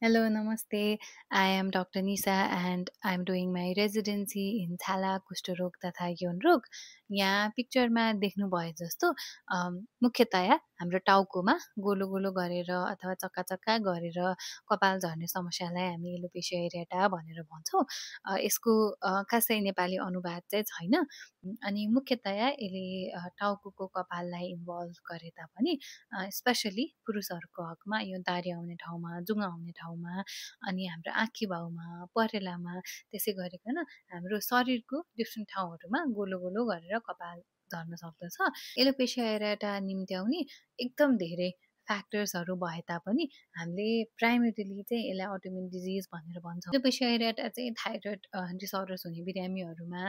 Hello, namaste. I am Dr. Nisa and I'm doing my residency in छाला कुष्ठरोग तथा यौन रोग। यहाँ पिक्चरमा देख्नु भए जस्तो मुख्यतया हाम्रो टाउकोमा गोलो गोलो गरेर अथवा चक्का चक्का गरेर कपाल झर्ने समस्यालाई हामी एलोपेसिया एरियाटा भनेर भन्छौँ। यसको खासै नेपाली अनुवाद चाहिँ छैन। अनि मुख्यतया यसले टाउकोको कपाललाई इन्भल्भ गरे तापनि स्पेसली पुरुषहरूको हकमा यो दाह्री आउने ठाउँमा, जुङ्गा आउने ठाउँमा अनि हाम्रो आँखी भाउमा, परेलामा त्यसै गरिकन हाम्रो शरीरको डिफ्रेन्ट ठाउँहरूमा गोलो गोलो गरेर कपाल झर्न सक्दछ। एलोपेसिया एरेटा निम्त्याउने एकदम धेरै फ्याक्टर्सहरू भए तापनि हामीले प्राइमेरीली चाहिँ यसलाई अटोइम्युन डिजिज भनेर भन्छौँ। एलोपेसिया एरेटा चाहिँ थाइरोइड डिसअर्डर्स हुने बिरामीहरूमा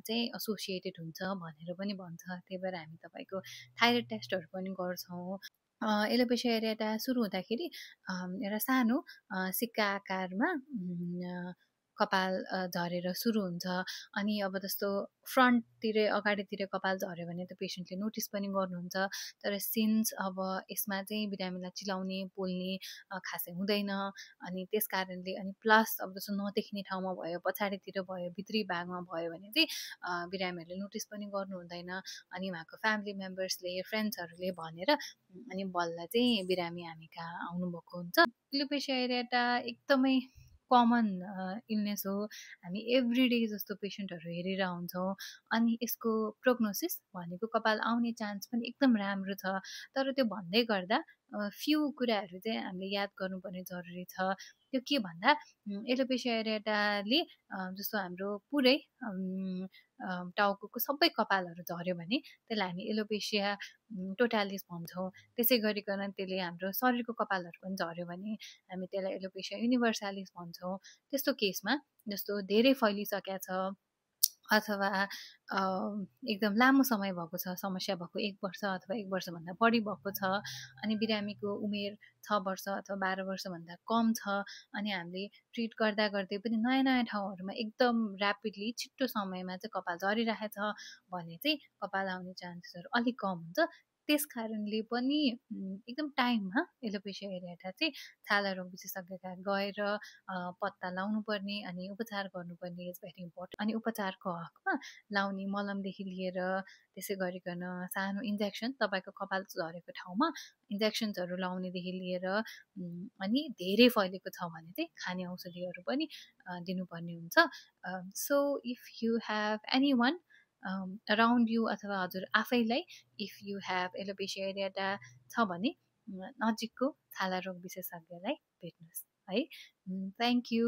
चाहिँ एसोसिएटेड हुन्छ भनेर पनि भन्छ। त्यही भएर हामी तपाईँको थाइरोइड टेस्टहरू पनि गर्छौँ। एलोपेसिया एरेटा सुरु हुँदाखेरि एउटा सानो सिक्का आकारमा कपाल झरेर सुरु हुन्छ। अनि अब जस्तो फ्रन्टतिरै अगाडितिर कपाल झऱ्यो भने त पेसेन्टले नोटिस पनि गर्नुहुन्छ। तर सिन्स अब यसमा चाहिँ बिरामीलाई चिलाउने, पोल्ने खासै हुँदैन। अनि त्यस कारणले अनि प्लस अब जस्तो नदेखिने ठाउँमा भयो, पछाडितिर भयो, भित्री भागमा भयो भने चाहिँ बिरामीहरूले नोटिस पनि गर्नु हुँदैन। अनि उहाँको फ्यामिली मेम्बर्सले, फ्रेन्ड्सहरूले भनेर अनि बल्ल चाहिँ बिरामी हामी कहाँ आउनुभएको हुन्छ। एलोपेसिया एरेटा एकदमै कमन इलनेस हो। हामी एभ्री डे जस्तो पेसेन्टहरू हेरेर आउँछौँ। अनि यसको प्रोग्नोसिस भनेको कपाल आउने चान्स पनि एकदम राम्रो छ। तर त्यो भन्दै गर्दा फ्यु कुराहरू चाहिँ हामीले याद गर्नुपर्ने जरुरी छ। त्यो के भन्दा एलोपेसिया एरेटाले जस्तो हाम्रो पुरै टाउकोको सबै कपालहरू झऱ्यो भने त्यसलाई हामी एलोपेसिया टोटालिस भन्छौँ। त्यसै गरिकन त्यसले हाम्रो शरीरको कपालहरू पनि झऱ्यो भने हामी त्यसलाई एलोपेसिया युनिभर्सालिस भन्छौँ। त्यस्तो केसमा जस्तो धेरै फैलिसकेको छ अथवा एकदम लामो समय भएको छ, समस्या भएको 1 वर्ष अथवा 1 वर्षभन्दा बढी भएको छ अनि बिरामीको उमेर 6 वर्ष अथवा 12 वर्षभन्दा कम छ अनि हामीले ट्रिट गर्दा गर्दै पनि नयाँ नयाँ ठाउँहरूमा एकदम ऱ्यापिडली छिट्टो समयमा चाहिँ कपाल झरिरहेको छ भने चाहिँ कपाल आउने चान्सेसहरू अलिक कम हुन्छ। त्यस कारणले पनि एकदम टाइममा एलोपेसिया एरेटा चाहिँ छाला रोग विशेषज्ञ कहाँ गएर पत्ता लाउनुपर्ने अनि उपचार गर्नुपर्ने इज भेरी इम्पोर्टेन्ट। अनि उपचारको हकमा लाउने मलमदेखि लिएर त्यसै गरिकन सानो इन्जेक्सन तपाईँको कपाल झरेको ठाउँमा इन्जेक्सन्सहरू लाउनेदेखि लिएर अनि धेरै फैलेको छ भने चाहिँ खाने औषधिहरू पनि दिनुपर्ने हुन्छ। So if you have any one around you अथवा हजुर आफैलाई if you have alopecia areata छ भने नजिकको छाला रोग विशेषज्ञलाई भेट्नुहोस् है। Thank you.